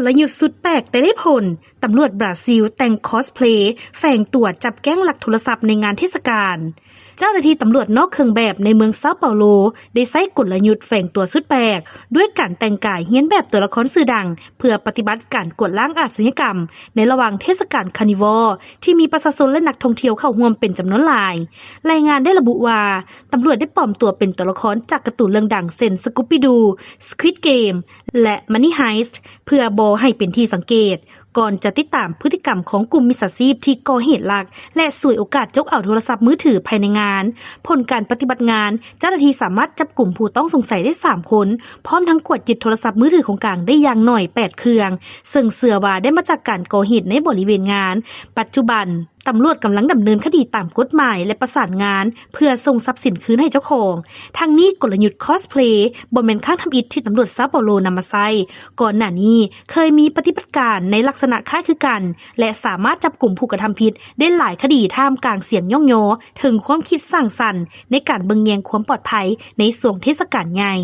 ลยุทธ์สุดแปลกแต่ได้ผลตำรวจบราซิลแต่งคอสเพลย์แฝงตัวจับแก๊งลักโทรศัพท์ในงานเทศกาลเจ้าหน้าที่ตำรวจนอกเครื่องแบบในเมืองเซาเปาโลได้ใช้กลยุทธ์แฝงตัวสุดแปลกด้วยการแต่งกายเฮี้ยนแบบตัวละครชื่อดังเพื่อปฏิบัติการกวดล้างอาชญากรรมในระหว่างเทศกาลคาร์นิวัลที่มีประชาชนและนักท่องเที่ยวเข้าร่วมเป็นจำนวนหลายรายงานได้ระบุว่าตำรวจได้ปลอมตัวเป็นตัวละครจากการ์ตูนเรื่องดังเช่นสกูปปี้ดูสควิดเกมและมันนี่ไฮส์เพื่อบ่ให้เป็นที่สังเกตก่อนจะติดตามพฤติกรรมของกลุ่มมิจฉาชีพที่ก่อเหตุลักและฉวยโอกาสจกเอาโทรศัพท์มือถือภายในงานผลการปฏิบัติงานเจ้าหน้าที่สามารถจับกลุ่มผู้ต้องสงสัยได้3คนพร้อมทั้งกวดยึดโทรศัพท์มือถือของกลางได้อย่างน้อย8เครื่องซึ่งเชื่อว่าได้มาจากการก่อเหตุในบริเวณงานปัจจุบันตำรวจกำลังดำเนินคดีตามกฎหมายและประสานงานเพื่อส่งทรัพย์สินคืนให้เจ้าของทางนี้กลยุทธ์คอสเพลย์บ่แม่นข้างทำอิฐที่ตำรวจเซาเปาโลนำมาใช้ก่อนหน้านี้เคยมีปฏิบัติการในลักษณะคล้ายคือกันและสามารถจับกลุ่มผู้กระทำผิดได้หลายคดีท่ามกลางเสียงย่องโยถึงความคิดสร้างสรรค์ในการเบิ่งแยงความปลอดภัยในช่วงเทศกาลใหญ่